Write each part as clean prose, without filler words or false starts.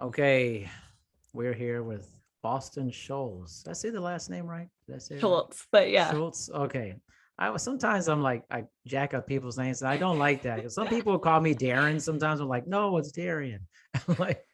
Okay, we're here with Boston Schulz. Did I say the last name right? Did I say it right? Schultz, but yeah. Schultz. Okay. Sometimes I'm like I jack up people's names and I don't like that because some people call me Darren. Sometimes I'm like, no, it's Darian. I'm like,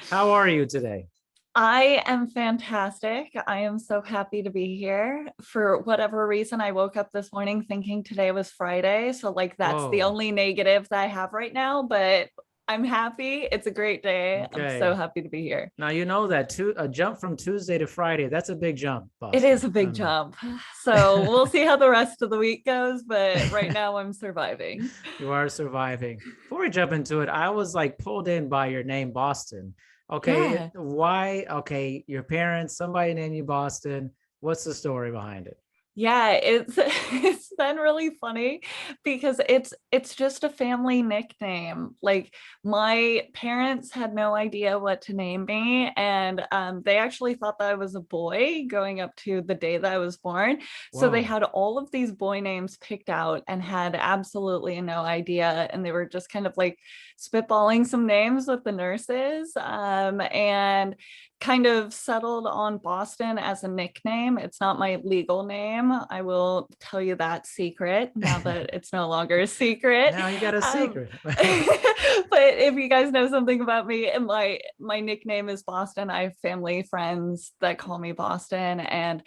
how are you today? I am fantastic. I am so happy to be here. For whatever reason, I woke up this morning thinking today was Friday. So, like, that's the Whoa. only negative that I have right now, but I'm happy. It's a great day. I'm so Okay. happy to be here. Now you know that a jump from Tuesday to Friday, that's a big jump, It is Boston. a I big don't know. jump. So, we'll see how the rest of the week goes, but right now I'm surviving. You are surviving. Before we jump into it, I was like pulled in by your name, Boston. Okay, Yeah. why? Okay, your parents, somebody named you Boston. What's the story behind it? Yeah, it's it's been really funny because it's just a family nickname. Like my parents had no idea what to name me, and they actually thought that I was a boy going up to the day that I was born. So they Whoa. had all of these boy names picked out and had absolutely no idea, and they were just kind of like spitballing some names with the nurses, and kind of settled on Boston as a nickname. It's not my legal name. I will tell you that secret now that it's no longer a secret. Now you got a Um, secret. but if you guys know something about me, and my nickname is Boston. I have family friends that call me Boston, and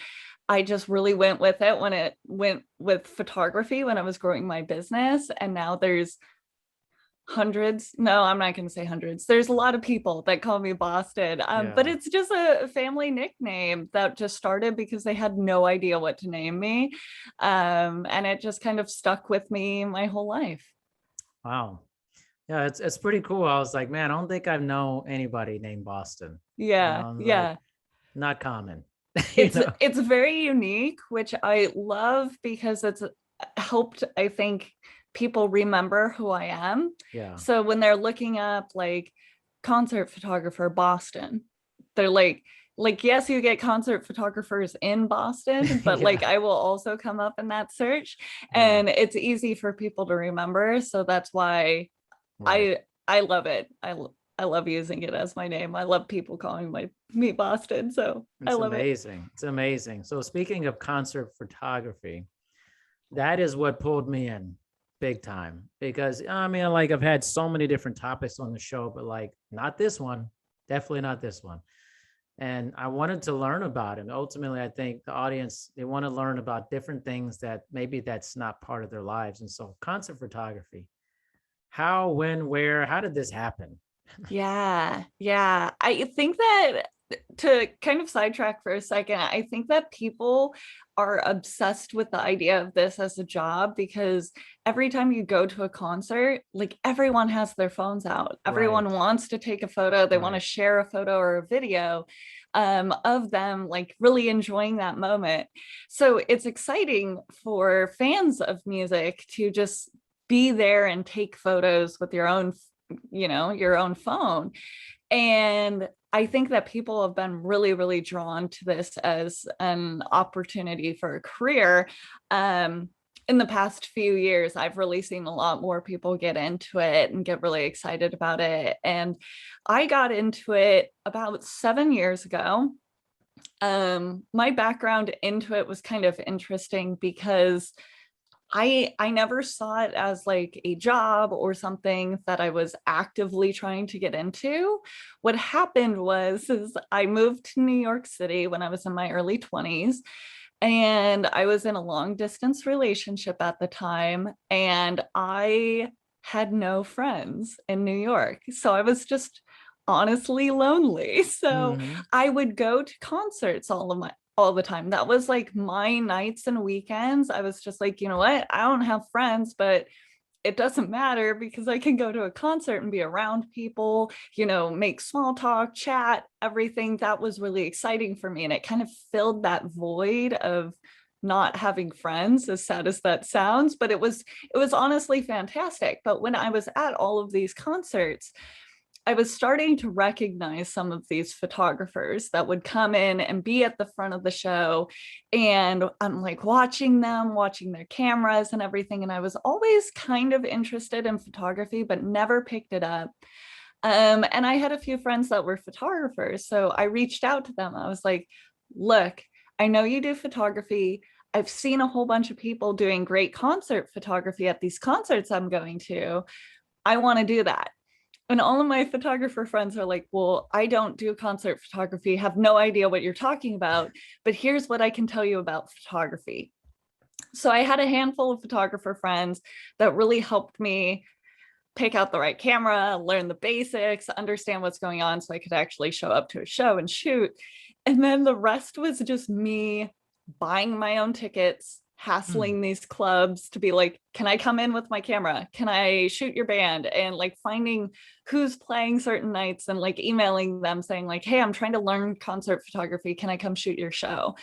I just really went with it when it went with photography when I was growing my business. And now there's hundreds, no, I'm not going to say hundreds, there's a lot of people that call me Boston, but Yeah. it's just a family nickname that just started because they had no idea what to name me, and it just kind of stuck with me my whole life. Wow. Yeah, it's pretty cool. I was like, man, I don't think I know anybody named Boston. Yeah, I'm like, yeah. not common. you it's know? it's very unique, which I love because it's helped, I think, people remember who I am. Yeah. So when they're looking up like concert photographer Boston, they're like yes, you get concert photographers in Boston, but like yeah. I will also come up in that search, Yeah. and it's easy for people to remember. So that's why Right. I love it. I love using it as my name. I love people calling me Boston, so I It's love it. amazing. It's amazing. So speaking of concert photography, that is what pulled me in big time because I mean, like I've had so many different topics on the show, but like not this one, definitely not this one. And I wanted to learn about it. Ultimately, I think the audience, they want to learn about different things that maybe that's not part of their lives. And so concert photography, how, when, where, how did this happen? Yeah, yeah. I think that, to kind of sidetrack for a second, I think that people are obsessed with the idea of this as a job because every time you go to a concert, like everyone has their phones out. Everyone Right, wants to take a photo, they want to right. share a photo or a video of them like really enjoying that moment. So it's exciting for fans of music to just be there and take photos with your own, your own phone. And I think that people have been really, really drawn to this as an opportunity for a career. In the past few years, I've really seen a lot more people get into it and get really excited about it. And I got into it about 7 years ago. My background into it was kind of interesting because I never saw it as like a job or something that I was actively trying to get into. What happened was is I moved to New York City when I was in my early 20s, and I was in a long distance relationship at the time, and I had no friends in New York. So I was just honestly lonely. So Mm-hmm. I would go to concerts all the time. That was like my nights and weekends. I was just like, you know what? I don't have friends, but it doesn't matter because I can go to a concert and be around people, make small talk, chat, everything. That was really exciting for me. And it kind of filled that void of not having friends, as sad as that sounds, but it was honestly fantastic. But when I was at all of these concerts, I was starting to recognize some of these photographers that would come in and be at the front of the show. And I'm like watching them, watching their cameras and everything. And I was always kind of interested in photography, but never picked it up. And I had a few friends that were photographers. So I reached out to them. I was like, look, I know you do photography. I've seen a whole bunch of people doing great concert photography at these concerts I'm going to. I want to do that. And all of my photographer friends are like, well, I don't do concert photography, have no idea what you're talking about, but here's what I can tell you about photography. So I had a handful of photographer friends that really helped me pick out the right camera, learn the basics, understand what's going on so I could actually show up to a show and shoot. And then the rest was just me buying my own tickets, hassling these clubs to be like, can I come in with my camera? Can I shoot your band? And like finding who's playing certain nights and like emailing them saying like, hey, I'm trying to learn concert photography. Can I come shoot your show?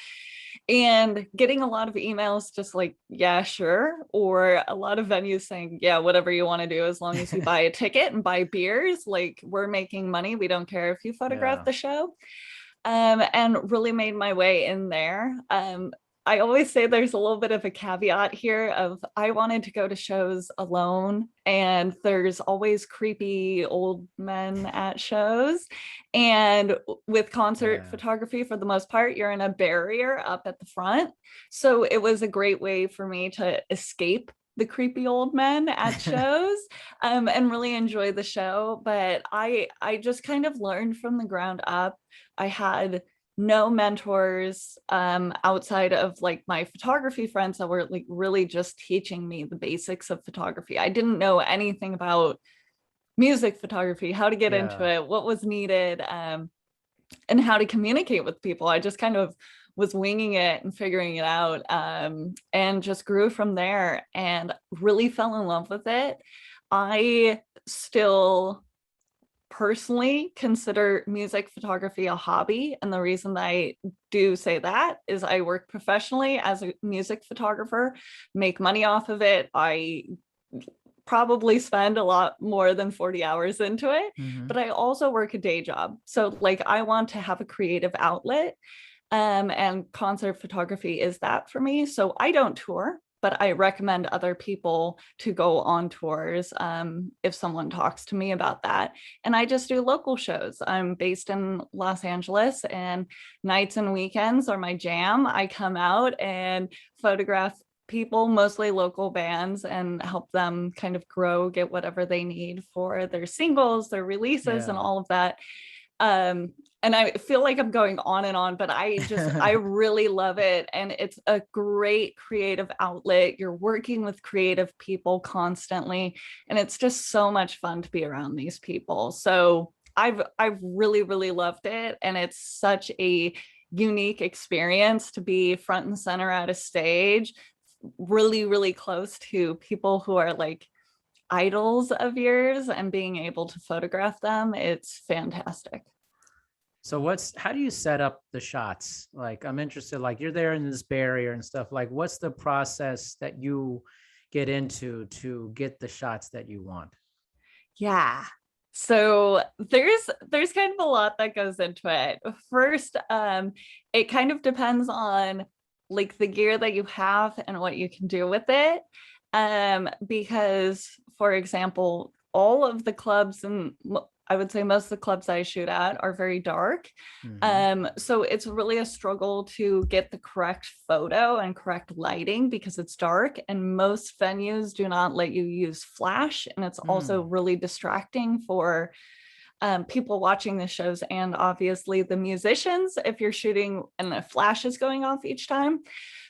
And getting a lot of emails just like, yeah, sure. Or a lot of venues saying, yeah, whatever you want to do, as long as you buy a ticket and buy beers, like we're making money. We don't care if you photograph the show. And really made my way in there. I always say there's a little bit of a caveat here of I wanted to go to shows alone, and there's always creepy old men at shows. And with concert photography, for the most part, you're in a barrier up at the front. So it was a great way for me to escape the creepy old men at shows, and really enjoy the show. But I just kind of learned from the ground up. I had no mentors outside of like my photography friends that were like really just teaching me the basics of photography. I didn't know anything about music photography, how to get into it, what was needed, and how to communicate with people. I just kind of was winging it and figuring it out, and just grew from there and really fell in love with it. I still personally consider music photography a hobby. And the reason that I do say that is I work professionally as a music photographer, make money off of it. I probably spend a lot more than 40 hours into it, but I also work a day job. So like I want to have a creative outlet, and concert photography is that for me. So I don't tour, but I recommend other people to go on tours if someone talks to me about that. And I just do local shows. I'm based in Los Angeles, and nights and weekends are my jam. I come out and photograph people, mostly local bands, and help them kind of grow, get whatever they need for their singles, their releases, and all of that. And I feel like I'm going on and on, but I really love it. And it's a great creative outlet. You're working with creative people constantly, and it's just so much fun to be around these people. So I've really, really loved it. And it's such a unique experience to be front and center at a stage, really, really close to people who are like idols of yours, and being able to photograph them. It's fantastic. So how do you set up the shots? Like, I'm interested, like you're there in this barrier and stuff, like what's the process that you get into to get the shots that you want? Yeah. So there's kind of a lot that goes into it. First, it kind of depends on like the gear that you have and what you can do with it. Because for example, all of the clubs, and I would say most of the clubs I shoot at, are very dark. So it's really a struggle to get the correct photo and correct lighting because it's dark, and most venues do not let you use flash. And it's also really distracting for people watching the shows, and obviously the musicians if you're shooting and a flash is going off each time.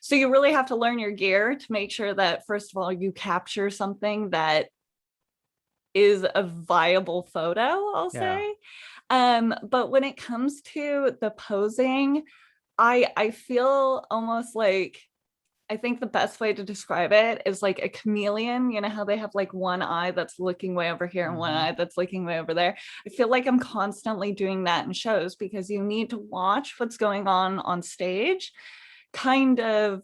So you really have to learn your gear to make sure that, first of all, you capture something that is a viable photo, I'll say. But when it comes to the posing, I feel almost like, I think the best way to describe it is like a chameleon. You know how they have like one eye that's looking way over here and one eye that's looking way over there? I feel like I'm constantly doing that in shows, because you need to watch what's going on stage, kind of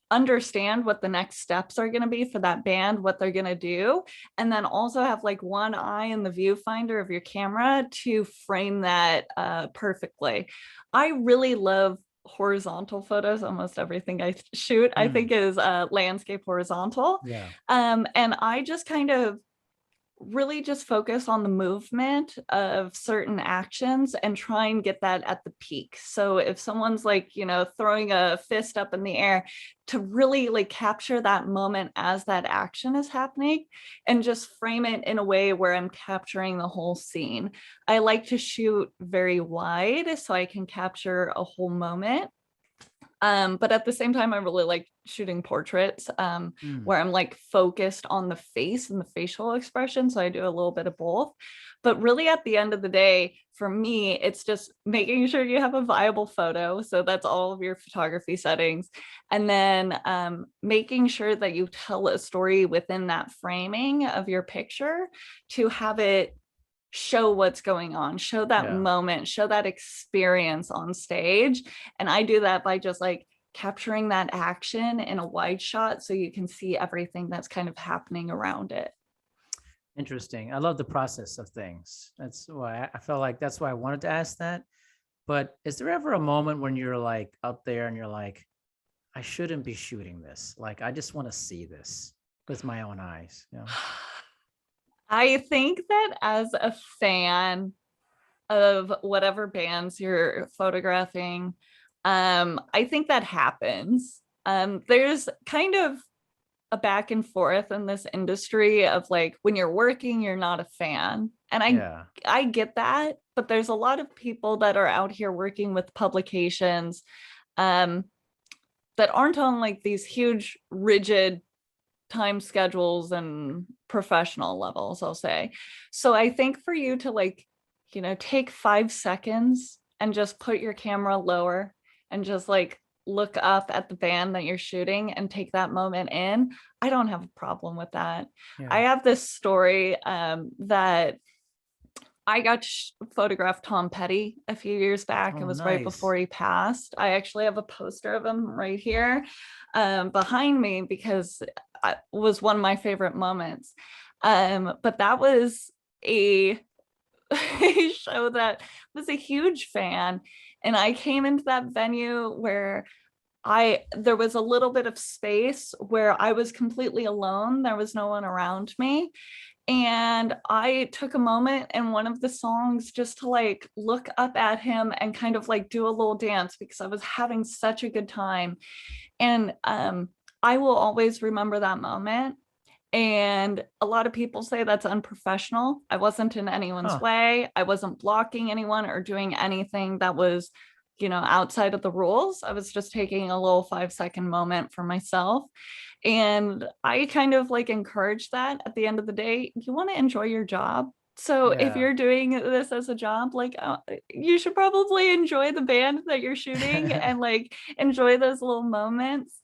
understand what the next steps are going to be for that band, what they're going to do, and then also have like one eye in the viewfinder of your camera to frame that perfectly. I really love horizontal photos. Almost everything I shoot I think is landscape horizontal. And I just kind of really just focus on the movement of certain actions and try and get that at the peak. So if someone's like, throwing a fist up in the air, to really like capture that moment as that action is happening and just frame it in a way where I'm capturing the whole scene. I like to shoot very wide so I can capture a whole moment. But at the same time, I really like shooting portraits where I'm like focused on the face and the facial expression. So I do a little bit of both. But really at the end of the day, for me, it's just making sure you have a viable photo. So that's all of your photography settings. And then making sure that you tell a story within that framing of your picture to have it show what's going on, show that moment, show that experience on stage. And I do that by just like capturing that action in a wide shot so you can see everything that's kind of happening around it. Interesting. I love the process of things. That's why I felt like that's why I wanted to ask that. But is there ever a moment when you're like up there and you're like, I shouldn't be shooting this? Like, I just want to see this with my own eyes. I think that as a fan of whatever bands you're photographing, I think that happens. There's kind of a back and forth in this industry of like, when you're working, you're not a fan. And I get that, but there's a lot of people that are out here working with publications that aren't on like these huge, rigid time schedules and professional levels, I'll say. So I think for you to like, take 5 seconds and just put your camera lower and just like look up at the band that you're shooting and take that moment in, I don't have a problem with that. I have this story that I got to photograph Tom Petty a few years back. It was right before he passed. I actually have a poster of him right here behind me because it was one of my favorite moments. But that was a show that was a huge fan. And I came into that venue where there was a little bit of space where I was completely alone. There was no one around me. And I took a moment in one of the songs just to like look up at him and kind of like do a little dance because I was having such a good time. And I will always remember that moment. And a lot of people say that's unprofessional. I wasn't in anyone's way. I wasn't blocking anyone or doing anything that was, outside of the rules. I was just taking a little 5-second moment for myself. And I kind of like encourage that. At the end of the day, you want to enjoy your job. So if you're doing this as a job, like you should probably enjoy the band that you're shooting and like enjoy those little moments.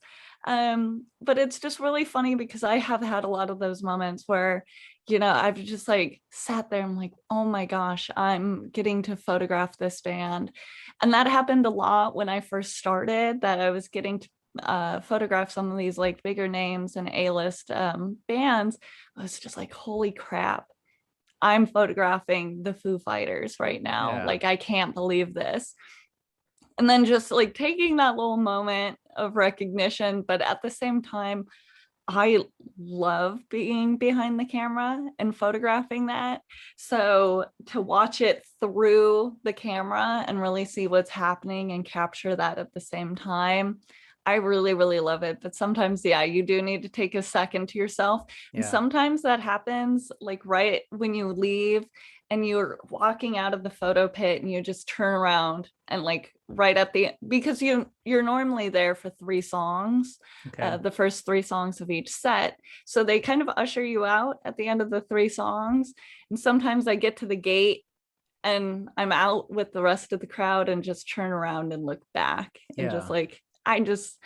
But it's just really funny because I have had a lot of those moments where, I've just like sat there. I'm like, oh my gosh, I'm getting to photograph this band. And that happened a lot when I first started, that I was getting to photograph some of these like bigger names and A-list bands. I was just like, holy crap, I'm photographing the Foo Fighters right now. Like, I can't believe this. And then just like taking that little moment of recognition, but at the same time, I love being behind the camera and photographing that. So to watch it through the camera and really see what's happening and capture that at the same time, I really, really love it. But sometimes, you do need to take a second to yourself. And sometimes that happens like right when you leave and you're walking out of the photo pit and you just turn around and like right at the, because you're normally there for 3 songs, the first 3 songs of each set. So they kind of usher you out at the end of the 3 songs. And sometimes I get to the gate and I'm out with the rest of the crowd and just turn around and look back and just like, I just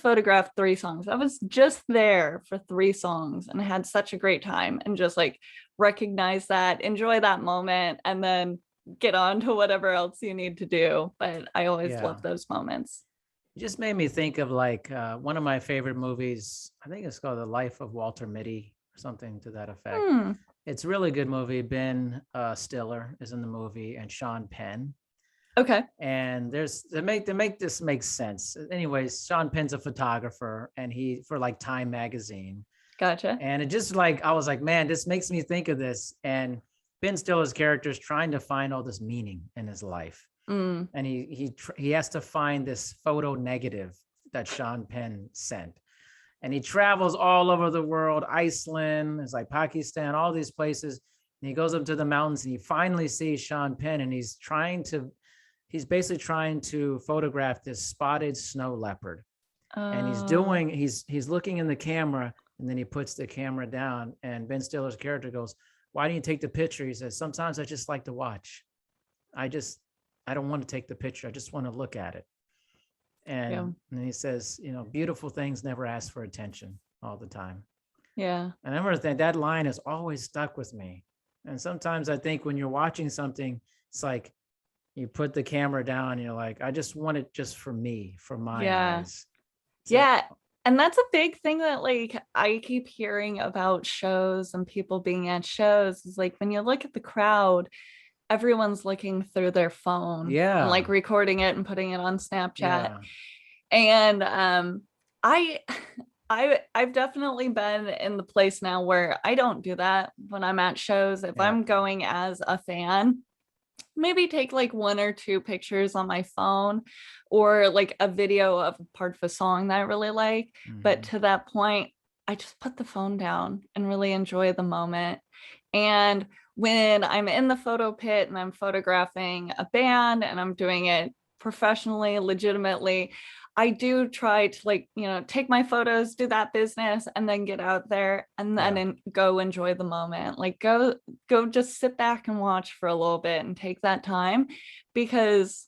photographed 3 songs. I was just there for 3 songs and I had such a great time, and just like recognize that, enjoy that moment, and then get on to whatever else you need to do. But I always love those moments. It just made me think of like one of my favorite movies. I think it's called The Life of Walter Mitty or something to that effect. It's a really good movie. Ben Stiller is in the movie, and Sean Penn. Okay. And they make this make sense. Anyways, Sean Penn's a photographer, and he, for like Time magazine, Gotcha. And it just like, I was like, man, this makes me think of this. And Ben Stiller's character is trying to find all this meaning in his life. Mm. And he has to find this photo negative that Sean Penn sent. And he travels all over the world, Iceland, it's like Pakistan, all these places. And he goes up to the mountains and he finally sees Sean Penn, and he's basically trying to photograph this spotted snow leopard. And he's looking in the camera, and then he puts the camera down, and Ben Stiller's character goes, "Why didn't you take the picture?" He says, "Sometimes I just like to watch. I don't want to take the picture. I just want to look at it." And he says, beautiful things never ask for attention all the time. Yeah. And I remember that line has always stuck with me. And sometimes I think when you're watching something, it's like you put the camera down and you're like, I just want it just for me, for my eyes. So, yeah. And that's a big thing that like I keep hearing about shows and people being at shows, is like when you look at the crowd, everyone's looking through their phone and like recording it and putting it on Snapchat. And I've definitely been in the place now where I don't do that when I'm at shows. If I'm going as a fan, maybe take like 1 or 2 pictures on my phone, or like a video of part of a song that I really like. But to that point, I just put the phone down and really enjoy the moment. And when I'm in the photo pit and I'm photographing a band and I'm doing it professionally, legitimately, I do try to like, take my photos, do that business, and then get out there and then go enjoy the moment. Like go just sit back and watch for a little bit and take that time, because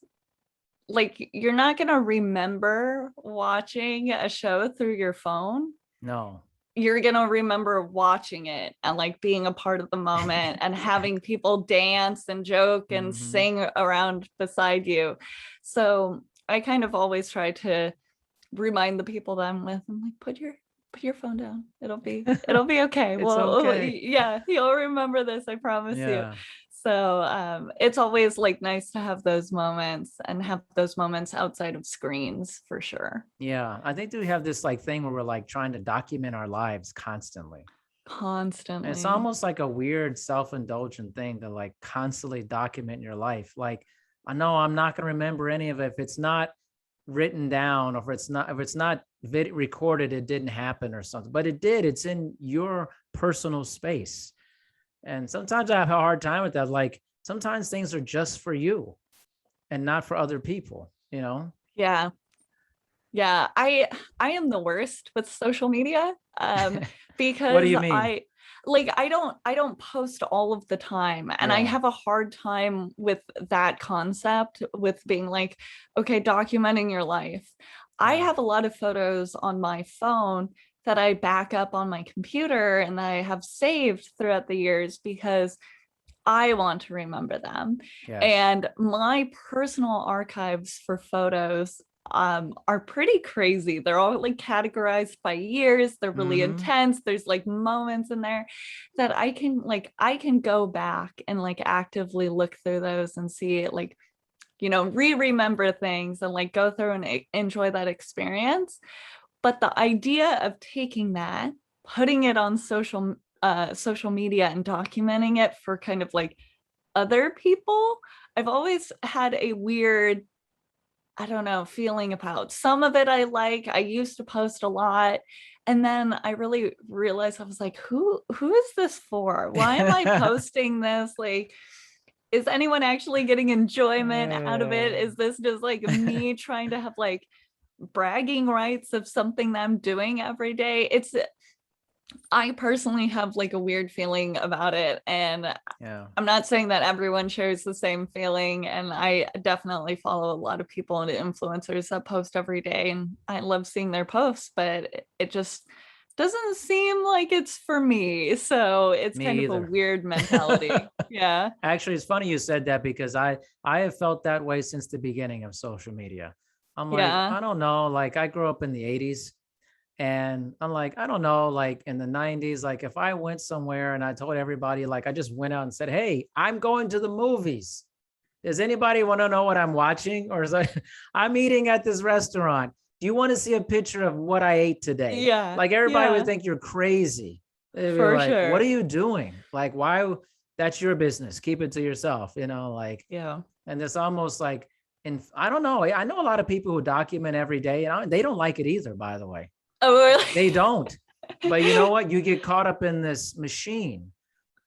like you're not going to remember watching a show through your phone. No. You're going to remember watching it and like being a part of the moment and having people dance and joke and sing around beside you. So I kind of always try to remind the people that I'm with, I'm like, put your phone down. It'll be okay. Yeah, you'll remember this. I promise you. So it's always like nice to have those moments and have those moments outside of screens for sure. Yeah. I think we have this like thing where we're like trying to document our lives constantly. It's almost like a weird self-indulgent thing to like constantly document your life. Like, I know I'm not going to remember any of it if it's not written down, or if it's not recorded, it didn't happen or something, but it did. It's in your personal space. And sometimes I have a hard time with that. Like sometimes things are just for you and not for other people, Yeah. I am the worst with social media. Because what do you mean? I don't post all of the time, and I have a hard time with that concept, with being like, okay, documenting your life. I have a lot of photos on my phone that I back up on my computer and that I have saved throughout the years because I want to remember them. And my personal archives for photos are pretty crazy. They're all like categorized by years. They're really intense. There's like moments in there that I can go back and like actively look through those and see it, like, remember things and like go through and enjoy that experience. But the idea of taking that, putting it on social media and documenting it for kind of like other people, I've always had a weird, I don't know, feeling about. Some of it I used to post a lot, and then I really realized, I was like, who is this for? Why am I posting this? Like, is anyone actually getting enjoyment out of it? Is this just like me trying to have like bragging rights of something that I'm doing every day? I personally have like a weird feeling about it, and I'm not saying that everyone shares the same feeling, and I definitely follow a lot of people and influencers that post every day, and I love seeing their posts, but it just doesn't seem like it's for me. So it's kind of a weird mentality. Yeah. Actually, it's funny you said that, because I have felt that way since the beginning of social media. I'm like, I don't know, like I grew up in the 80s. And I'm like, I don't know, like in the 90s, like if I went somewhere and I told everybody, like I just went out and said, hey, I'm going to the movies. Does anybody want to know what I'm watching? Or is I'm eating at this restaurant. Do you want to see a picture of what I ate today? Yeah. Like everybody would Yeah. think you're crazy. They'd be For like, what are sure. you doing? Like, why? That's your business. Keep it to yourself, like, Yeah. and it's almost like, and I don't know. I know a lot of people who document every day and they don't like it either, by the way. Oh, really? They don't. But you know what? You get caught up in this machine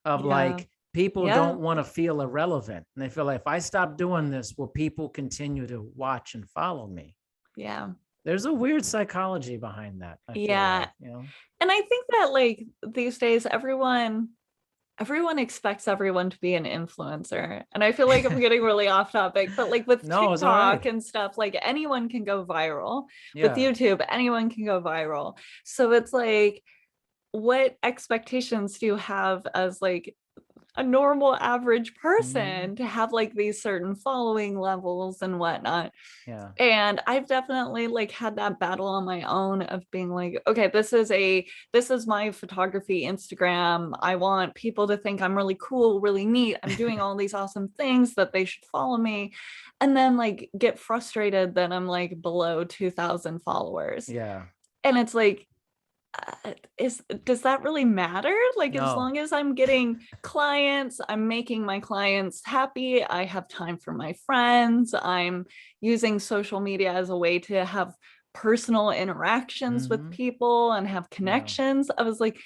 of Yeah. like, people Yeah. don't want to feel irrelevant. And they feel like, if I stop doing this, will people continue to watch and follow me? Yeah. There's a weird psychology behind that, I feel Yeah. like. And I think that like these days, everyone expects everyone to be an influencer. And I feel like I'm getting really off topic, but like with No, it's all TikTok right. and stuff, like anyone can go viral. With Yeah. YouTube, anyone can go viral. So it's like, what expectations do you have as like a normal average Mhm. person to have like these certain following levels and whatnot? Yeah. And I've definitely like had that battle on my own of being like, okay, this is my photography Instagram. I want people to think I'm really cool, really neat. I'm doing all these awesome things, that they should follow me. And then like get frustrated that I'm like below 2,000 followers. Yeah. And it's like, does that really matter? Like, as No. long as I'm getting clients, I'm making my clients happy, I have time for my friends, I'm using social media as a way to have personal interactions with Mhm. people and have Yeah. connections. I was like,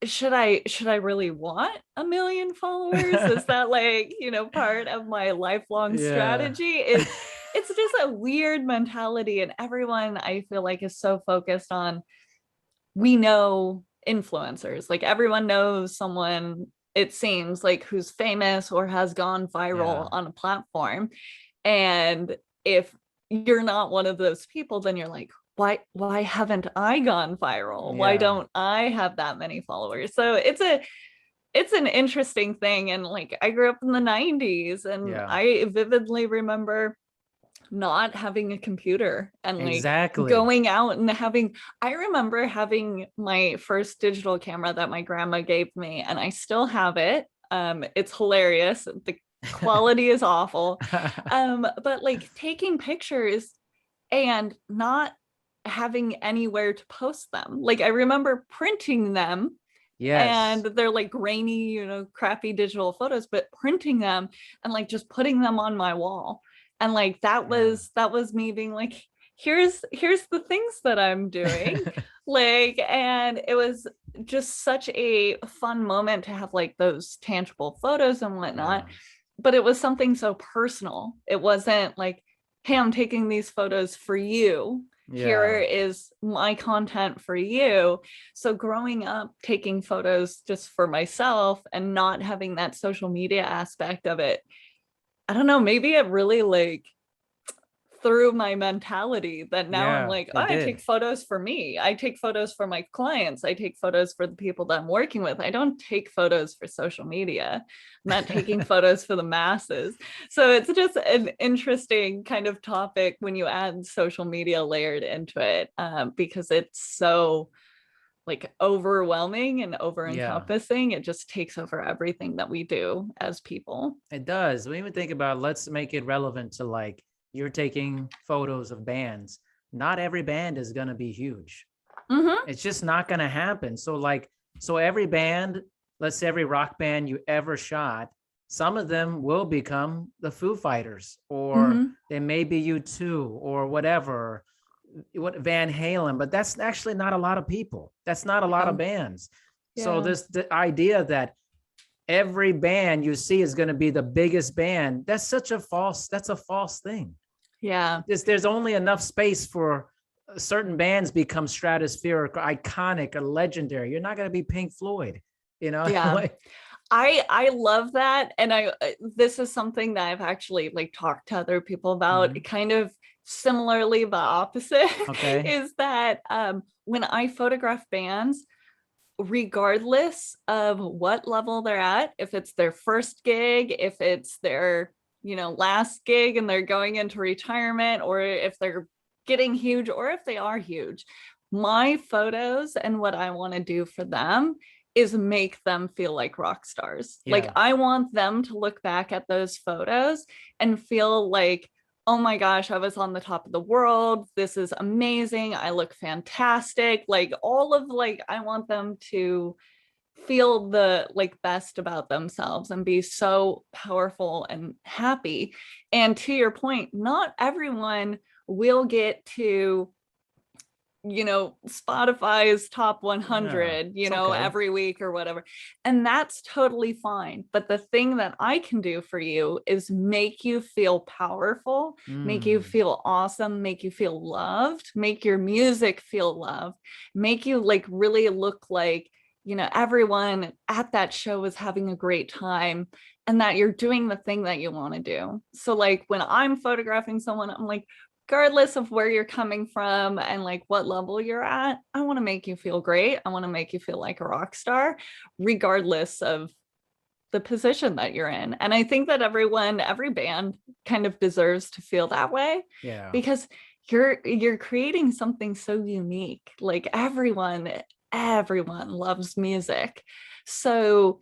should I really want 1 million followers? Is that like, part of my lifelong Yeah. strategy? It's just a weird mentality, and everyone, I feel like, is so focused on, we know influencers, like everyone knows someone, it seems like, who's famous or has gone viral Yeah. on a platform. And if you're not one of those people, then you're like, why haven't I gone viral? Why Yeah. don't I have that many followers? So it's an interesting thing. And like, I grew up in the 90s, and Yeah. I vividly remember not having a computer and like Exactly. going out and I remember having my first digital camera that my grandma gave me, and I still have it. It's hilarious. The quality is awful. But like taking pictures and not having anywhere to post them. Like, I remember printing them, and Yes. they're like grainy, crappy digital photos, but printing them and like just putting them on my wall. And like Yeah. that was me being like, here's the things that I'm doing. Like, and it was just such a fun moment to have like those tangible photos and whatnot. Yeah. But it was something so personal. It wasn't like, hey, I'm taking these photos for you. Here Yeah. is my content for you. So growing up, taking photos just for myself and not having that social media aspect of it, I don't know, maybe it really like through my mentality that now I'm Yeah. like, oh, It I take did. photos for me. I take photos for my clients. I take photos for the people that I'm working with. I don't take photos for social media. I'm not taking photos for the masses. So it's just an interesting kind of topic when you add social media layered into it, because it's so like overwhelming and over Yeah. encompassing. It just takes over everything that we do as people. It does. We even think about, let's make it relevant to like, you're taking photos of bands. Not every band is going to be huge. Mm-hmm. It's just not going to happen. So like, so every band, let's say every rock band you ever shot, some of them will become the Foo Fighters, or Mm-hmm. they may be U2 or whatever, what Van Halen, but that's actually not a lot of people. That's not a lot Yeah. of bands. So Yeah. this the idea that every band you see is going to be the biggest band, that's a false thing. Yeah. There's only enough space for certain bands become stratospheric, iconic, or legendary. You're not going to be Pink Floyd, Yeah. like, I love that. And this is something that I've actually like talked to other people about, mhm. kind of similarly the opposite. Okay. Is that when I photograph bands, regardless of what level they're at, if it's their first gig, if it's their last gig and they're going into retirement, or if they're getting huge, or if they are huge, my photos and what I want to do for them is make them feel like rock stars. Like, Yeah. I want them to look back at those photos and feel like, oh my gosh, I was on the top of the world. This is amazing. I look fantastic. Like all of like, I want them to feel the like best about themselves and be so powerful and happy. And to your point, not everyone will get to, you know, Spotify's top Yeah, 100, you it's know, okay. every week or whatever. And that's totally fine. But the thing that I can do for you is make you feel powerful, make you Mm, feel awesome, make you feel loved, make your music feel loved, make you like really look like, you know, everyone at that show is having a great time and that you're doing the thing that you want to do. So like when I'm photographing someone, I'm like, regardless of where you're coming from and like what level you're at, I want to make you feel great. I want to make you feel like a rock star, regardless of the position that you're in. And I think that everyone, every band kind of deserves to feel that way yeah. because you're creating something so unique. Like everyone loves music. So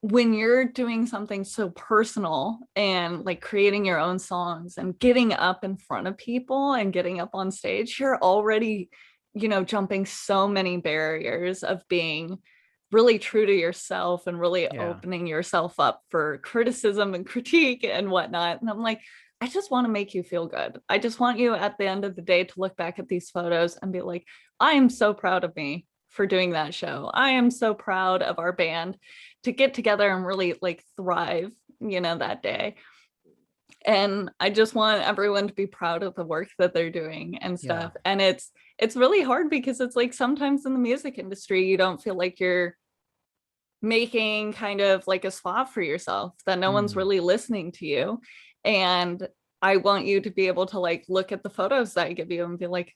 when you're doing something so personal and like creating your own songs and getting up in front of people and getting up on stage, you're already, you know, jumping so many barriers of being really true to yourself and really Yeah. opening yourself up for criticism and critique and whatnot. And I'm like, I just want to make you feel good. I just want you at the end of the day to look back at these photos and be like, I am so proud of me for doing that show. I am so proud of our band to get together and really like thrive, you know, that day. And I just want everyone to be proud of the work that they're doing and Yeah. stuff. And it's really hard because it's like sometimes in the music industry you don't feel like you're making kind of like a spot for yourself, that no one's Mm, really listening to you. And I want you to be able to like look at the photos that I give you and be like,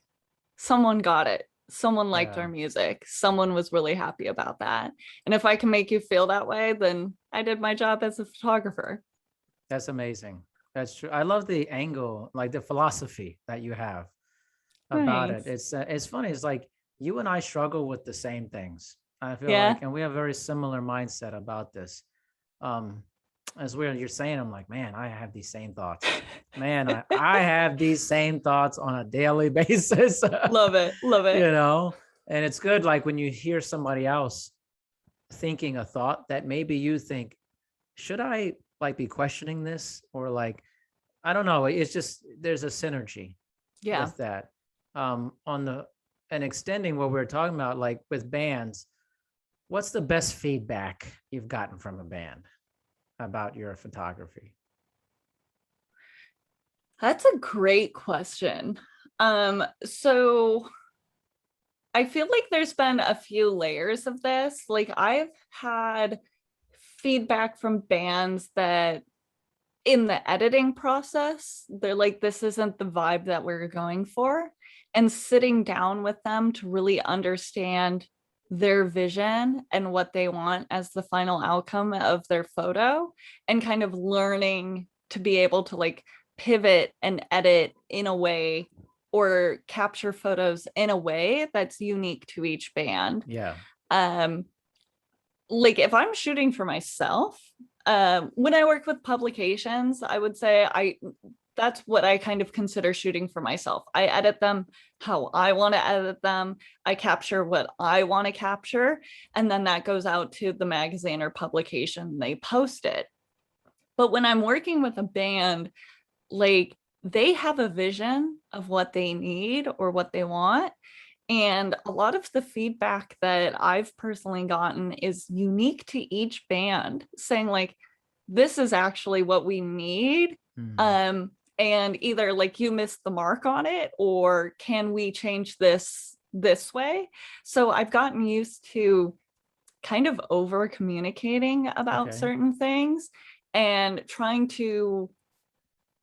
someone got it. Someone liked yeah. our music. Someone was really happy about that. And if I can make you feel that way, then I did my job as a photographer. That's amazing. That's true. I love the angle, like the philosophy that you have about it. Thanks. It's funny. It's like you and I struggle with the same things. I feel Yeah. like, and we have very similar mindset about this. Um, as weird you're saying, I'm like, man, I have these same thoughts. Man, I have these same thoughts on a daily basis. Love it. Love you it. know, and it's good, like when you hear somebody else thinking a thought that maybe you think, should I like be questioning this, or like, I don't know. It's just there's a synergy Yeah. with that. On the and extending what we are talking about, like with bands, what's the best feedback you've gotten from a band about your photography? That's a great question. So I feel like there's been a few layers of this. Like I've had feedback from bands that in the editing process, they're like, this isn't the vibe that we're going for. And sitting down with them to really understand their vision and what they want as the final outcome of their photo, and kind of learning to be able to like pivot and edit in a way or capture photos in a way that's unique to each band. Yeah. Um, like if I'm shooting for myself, when I work with publications, I would say that's what I kind of consider shooting for myself. I edit them how I want to edit them. I capture what I want to capture, and then that goes out to the magazine or publication. They post it. But when I'm working with a band, like they have a vision of what they need or what they want. And a lot of the feedback that I've personally gotten is unique to each band, saying like, this is actually what we need. Mm, And either like you missed the mark on it, or can we change this way? So I've gotten used to kind of over communicating about okay. certain things and trying to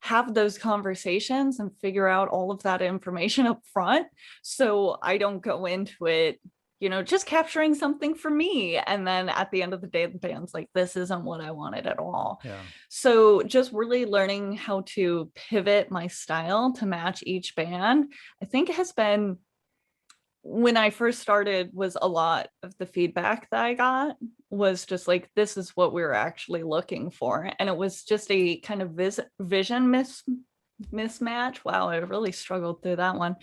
have those conversations and figure out all of that information up front, so I don't go into it, you know, just capturing something for me, and then at the end of the day the band's like, this isn't what I wanted at all. Yeah. So just really learning how to pivot my style to match each band, I think has been, when I first started, was a lot of the feedback that I got was just like, this is what we were actually looking for. And it was just a kind of vision mismatch. Wow, I really struggled through that one.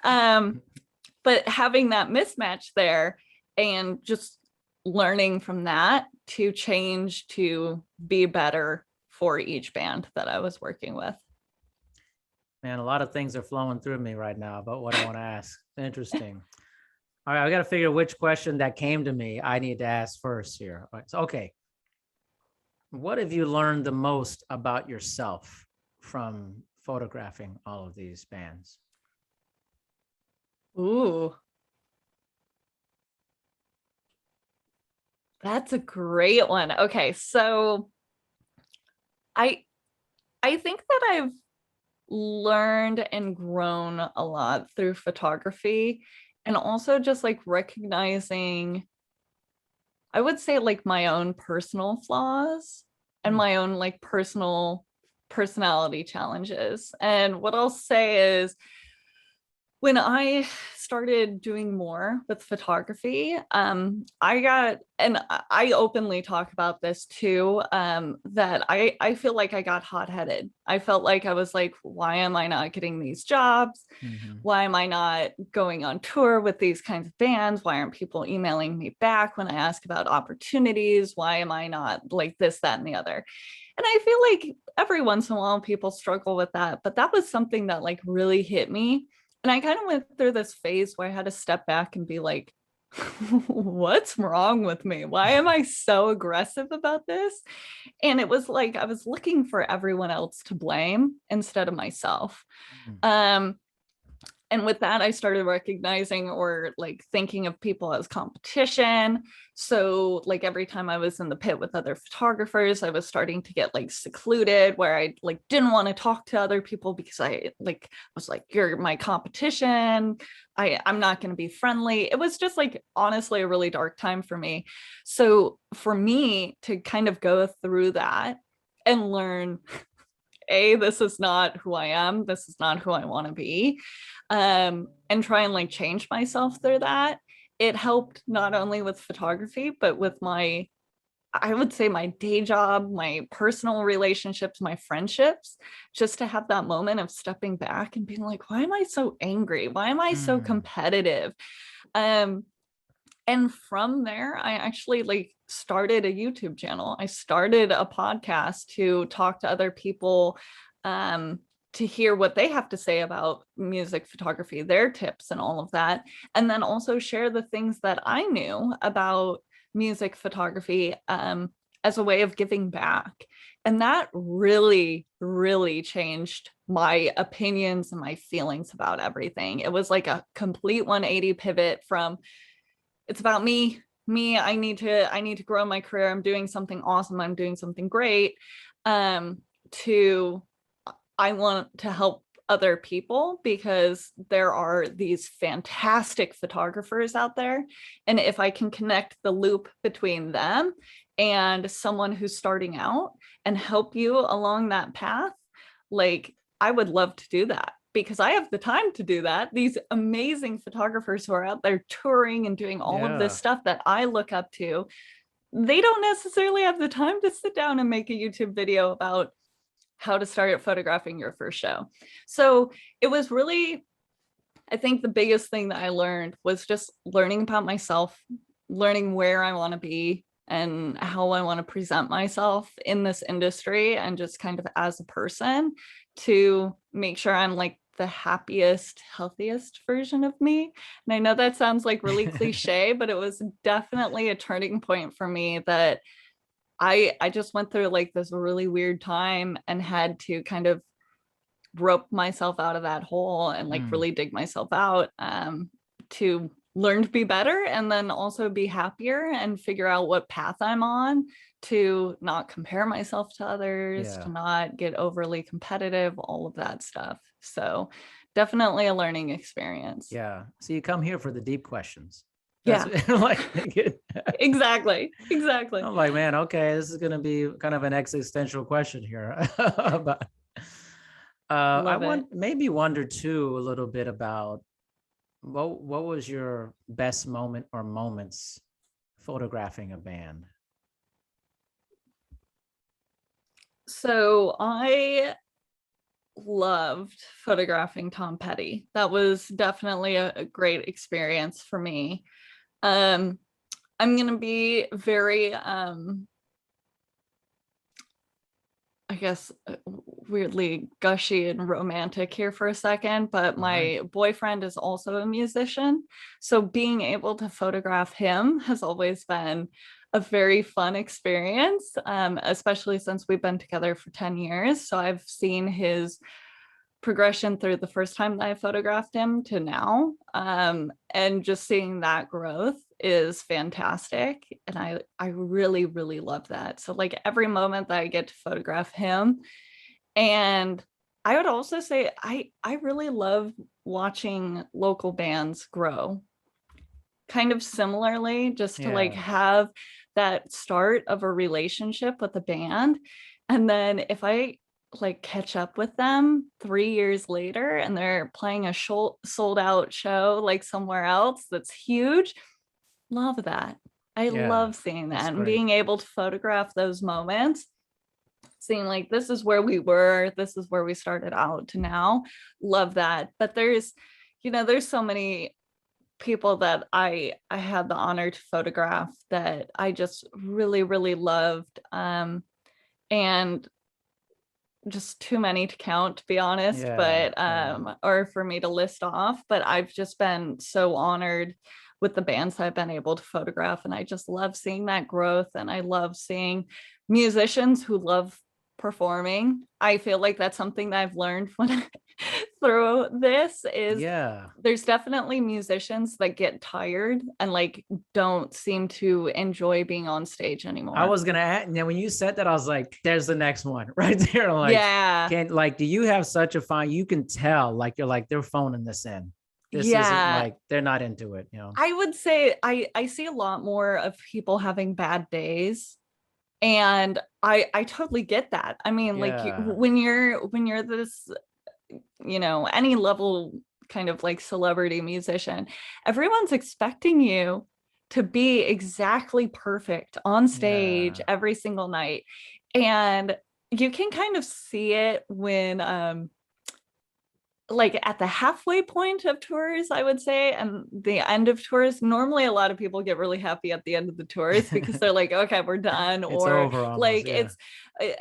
But having that mismatch there and just learning from that to change to be better for each band that I was working with. Man, a lot of things are flowing through me right now about what I want to ask. Interesting. All right, I got to figure which question that came to me I need to ask first here. All right, so, okay. What have you learned the most about yourself from photographing all of these bands? Ooh, that's a great one. Okay, so I think that I've learned and grown a lot through photography, and also just like recognizing, I would say, like my own personal flaws and my own like personal personality challenges. And what I'll say is, when I started doing more with photography, I got, and I openly talk about this too, that I feel like I got hot-headed. I felt like I was like, why am I not getting these jobs? Mm-hmm. Why am I not going on tour with these kinds of bands? Why aren't people emailing me back when I ask about opportunities? Why am I not like this, that, and the other? And I feel like every once in a while people struggle with that, but that was something that like really hit me. And I kind of went through this phase where I had to step back and be like, what's wrong with me? Why am I so aggressive about this? And it was like I was looking for everyone else to blame instead of myself. Um, and with that, I started recognizing or like thinking of people as competition. So like every time I was in the pit with other photographers, I was starting to get like secluded, where I like didn't want to talk to other people because I like was like, you're my competition. I'm not going to be friendly. It was just like honestly a really dark time for me. So for me to kind of go through that and learn, this is not who I am, this is not who I want to be, and try and like change myself through that, it helped not only with photography but with my, I would say, my day job, my personal relationships, my friendships, just to have that moment of stepping back and being like, why am I so angry, why am I so competitive? And from there, I actually like started a YouTube channel. I started a podcast to talk to other people, to hear what they have to say about music photography, their tips and all of that. And then also share the things that I knew about music photography, as a way of giving back. And that really, really changed my opinions and my feelings about everything. It was like a complete 180 pivot from, it's about me, I need to grow my career, I'm doing something awesome, I'm doing something great, to I want to help other people because there are these fantastic photographers out there, and if I can connect the loop between them and someone who's starting out and help you along that path, like I would love to do that, because I have the time to do that. These amazing photographers who are out there touring and doing all of this stuff that I look up to, they don't necessarily have the time to sit down and make a YouTube video about how to start photographing your first show. So it was really, I think the biggest thing that I learned was just learning about myself, learning where I want to be and how I want to present myself in this industry, and just kind of as a person to make sure I'm like the happiest, healthiest version of me. And I know that sounds like really cliche, but it was definitely a turning point for me, that I just went through like this really weird time and had to kind of rope myself out of that hole and like really dig myself out, to learn to be better and then also be happier and figure out what path I'm on, to not compare myself to others, to not get overly competitive, all of that stuff. So definitely a learning experience. Yeah. So you come here for the deep questions. Yeah. That's like Exactly. I'm like, man, okay, this is gonna be kind of an existential question here. But I maybe wonder too a little bit about what was your best moment or moments photographing a band? So I loved photographing Tom Petty. That was definitely a great experience for me. I'm going to be very, I guess, weirdly gushy and romantic here for a second, but my boyfriend is also a musician. So being able to photograph him has always been a very fun experience, especially since we've been together for 10 years. So I've seen his progression through the first time that I photographed him to now. And just seeing that growth is fantastic. And I really, really love that. So like every moment that I get to photograph him. And I would also say I really love watching local bands grow. Kind of similarly, just to like have that start of a relationship with a band. And then if I like catch up with them 3 years later and they're playing a sold out show like somewhere else that's huge, love that. I love seeing that and being able to photograph those moments, seeing like this is where we were, this is where we started out to now. Love that. But there's, you know, there's so many people that I had the honor to photograph that I just really, really loved. And just too many to count, to be honest, but or for me to list off, but I've just been so honored with the bands I've been able to photograph. And I just love seeing that growth. And I love seeing musicians who love performing. I feel like that's something that I've learned when through this is there's definitely musicians that get tired and like don't seem to enjoy being on stage anymore. I was gonna add, and then when you said that, I was like, there's the next one right there. Like, do you have such a fun, you can tell, like, you're like, they're phoning this in. This isn't like, they're not into it, you know. I would say I see a lot more of people having bad days. And I totally get that. I mean, like when you're this, you know, any level kind of like celebrity musician, everyone's expecting you to be exactly perfect on stage every single night. And you can kind of see it when like at the halfway point of tours, I would say, and the end of tours. Normally a lot of people get really happy at the end of the tours because they're like, okay, we're done. It's or over almost, like it's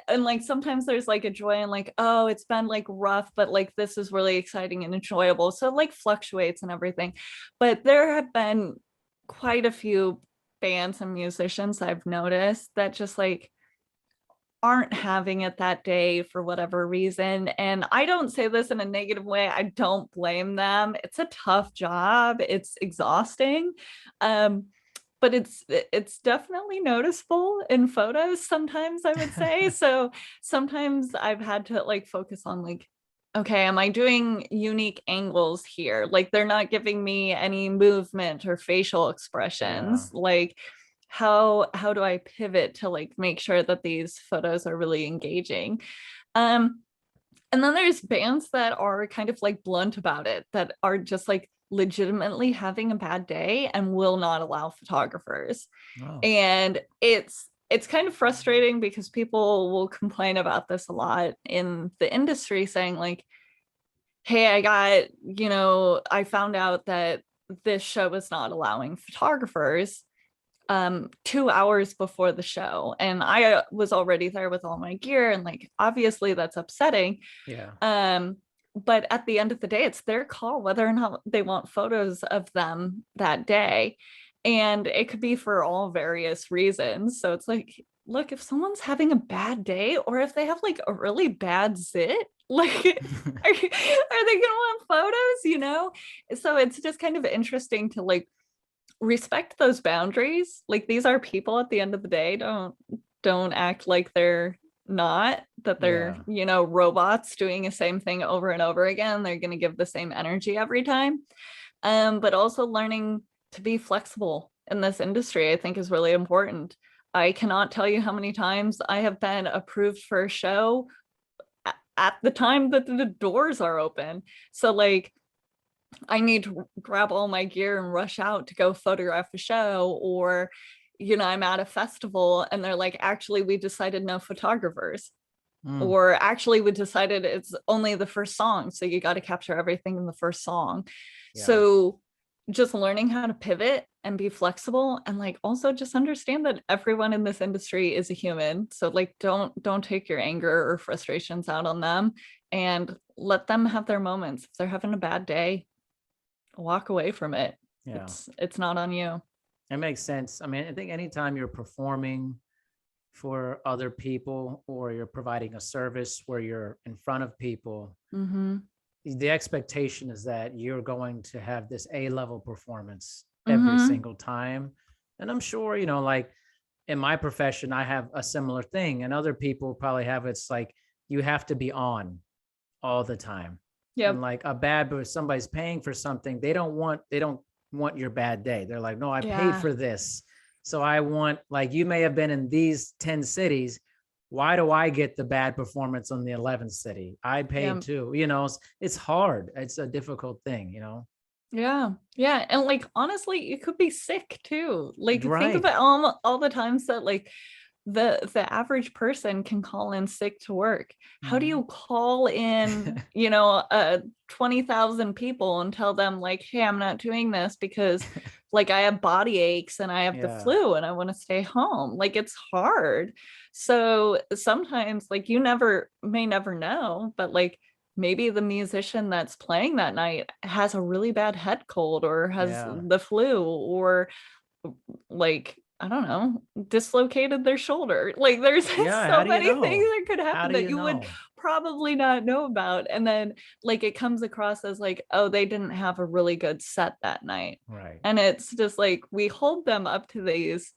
and like sometimes there's like a joy and like, oh, it's been like rough, but like this is really exciting and enjoyable. So it like fluctuates and everything. But there have been quite a few bands and musicians I've noticed that just like aren't having it that day for whatever reason. And I don't say this in a negative way. I don't blame them. It's a tough job. It's exhausting. But it's definitely noticeable in photos sometimes, I would say. So sometimes I've had to like focus on like, okay, am I doing unique angles here? Like they're not giving me any movement or facial expressions. Like how do I pivot to like make sure that these photos are really engaging? And then there's bands that are kind of like blunt about it, that are just like legitimately having a bad day and will not allow photographers. And it's kind of frustrating because people will complain about this a lot in the industry, saying like, hey, I found out that this show is not allowing photographers 2 hours before the show, and I was already there with all my gear, and like obviously that's upsetting. But at the end of the day, it's their call whether or not they want photos of them that day, and it could be for all various reasons. So it's like, look, if someone's having a bad day, or if they have like a really bad zit, like are they gonna want photos, you know? So it's just kind of interesting to like respect those boundaries. Like these are people at the end of the day. Don't act like they're not, that they're you know, robots doing the same thing over and over again. They're going to give the same energy every time. But also learning to be flexible in this industry, I think, is really important. I cannot tell you how many times I have been approved for a show at the time that the doors are open. So like I need to grab all my gear and rush out to go photograph a show, or, you know, I'm at a festival and they're like, actually, we decided no photographers. Mm, or actually we decided it's only the first song, so you got to capture everything in the first song. yeah. So just learning how to pivot and be flexible, and like also just understand that everyone in this industry is a human. So like don't take your anger or frustrations out on them, and let them have their moments. If they're having a bad day, walk away from it. Yeah. It's not on you. It makes sense. I mean, I think anytime you're performing for other people or you're providing a service where you're in front of people, Mm-hmm. the expectation is that you're going to have this A-level performance every Mm-hmm. single time. And I'm sure, like in my profession, I have a similar thing, and other people probably have it's like you have to be on all the time. And Yep. like a bad, but if somebody's paying for something, they don't want your bad day. They're like, no, I paid Yeah. for this. So I want, like, you may have been in these 10 cities. Why do I get the bad performance on the 11th city? I paid Yeah. too. It's hard. It's a difficult thing. Yeah. Yeah. And like honestly, you could be sick too. Like think Right. about all the times that like the average person can call in sick to work. How do Mhm. you call in, 20,000 people and tell them like, hey, I'm not doing this because like I have body aches and I have the Yeah. flu and I want to stay home. Like it's hard. So sometimes like you may never know, but like maybe the musician that's playing that night has a really bad head cold or has Yeah. the flu, or like I don't know, dislocated their shoulder. Like there's Yeah. How so do you many things know? that could How happen do that you you would know? probably not know about. And then like it comes across as like, oh, they didn't have a really good set that night. Right. And it's just like we hold them up to these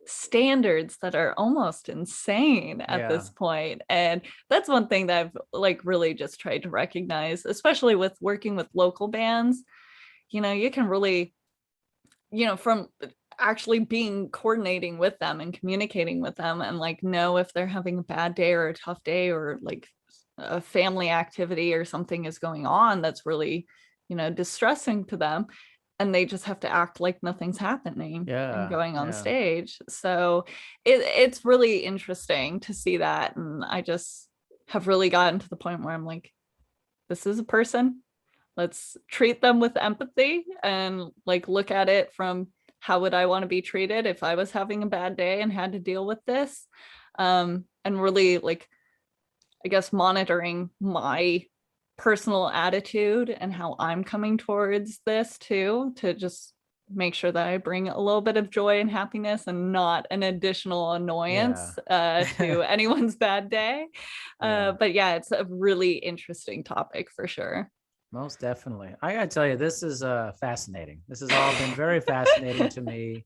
standards that are almost insane at Yeah. this point. And that's one thing that I've like really just tried to recognize, especially with working with local bands. You can really, from actually being coordinating with them and communicating with them and like know if they're having a bad day or a tough day or like a family activity or something is going on that's really distressing to them, and they just have to act like nothing's happening and Yeah. going on Yeah. stage. So it's really interesting to see that, and I just have really gotten to the point where I'm like, this is a person. Let's treat them with empathy and like look at it from how would I want to be treated if I was having a bad day and had to deal with this. And really like, I guess, monitoring my personal attitude and how I'm coming towards this too, to just make sure that I bring a little bit of joy and happiness and not an additional Yeah. annoyance to anyone's bad day. Yeah. But yeah, it's a really interesting topic for sure. Most definitely. I gotta tell you, this is fascinating. This has all been very fascinating to me.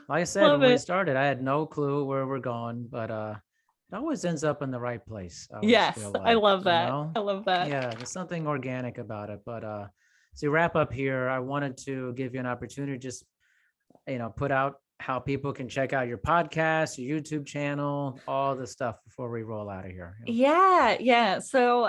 Like I said, Love when we it. started, I had no clue where we're going, but it always ends up in the right place. I always feel Yes, I like, love that. I love that. Yeah, there's something organic about it. But to wrap up here, I wanted to give you an opportunity to just, put out how people can check out your podcast, your YouTube channel, all the stuff before we roll out of here. Yeah, yeah. So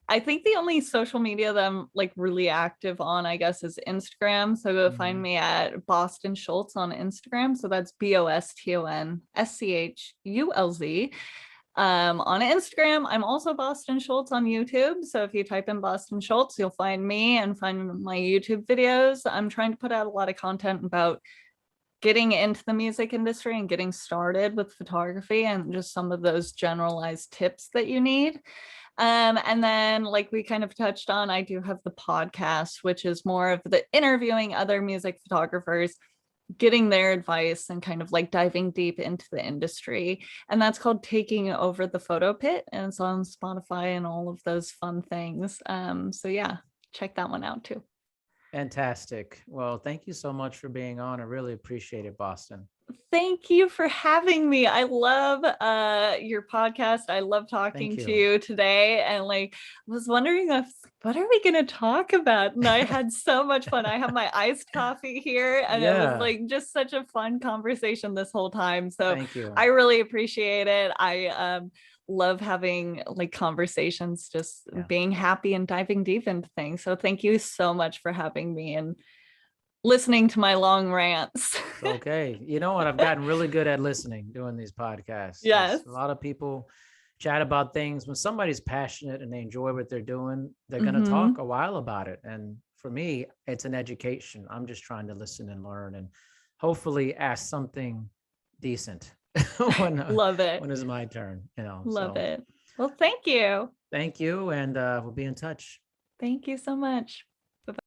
I think the only social media that I'm like really active on, I guess, is Instagram. So go find Mhm. me at Boston Schulz on Instagram. So that's BostonSchulz. On Instagram, I'm also Boston Schulz on YouTube. So if you type in Boston Schulz, you'll find me and find my YouTube videos. I'm trying to put out a lot of content about getting into the music industry and getting started with photography and just some of those generalized tips that you need. And then, like we kind of touched on, I do have the podcast, which is more of the interviewing other music photographers, getting their advice and kind of like diving deep into the industry. And that's called Taking Over the Photo Pit. And it's on Spotify and all of those fun things. So yeah, check that one out too. Fantastic. Well, thank you so much for being on. I really appreciate it, Boston. Thank you for having me. I love your podcast. I love Thank talking to you. you today. And like was wondering what are we gonna talk about? And I had so much fun. I have my iced coffee here, and it was Yeah, like just such a fun conversation this whole time. So thank you. I really appreciate it. I love having like conversations, just Yeah. being happy and diving deep into things. So thank you so much for having me and listening to my long rants. It's okay. You know what? I've gotten really good at listening, doing these podcasts, Yes. because a lot of people chat about things. When somebody's passionate and they enjoy what they're doing, they're going to Mm-hmm. talk a while about it. And for me, it's an education. I'm just trying to listen and learn and hopefully ask something decent when Love it. when it's my turn, you know. Love So it. Well, thank you. thank you, and we'll be in touch. Thank you so much.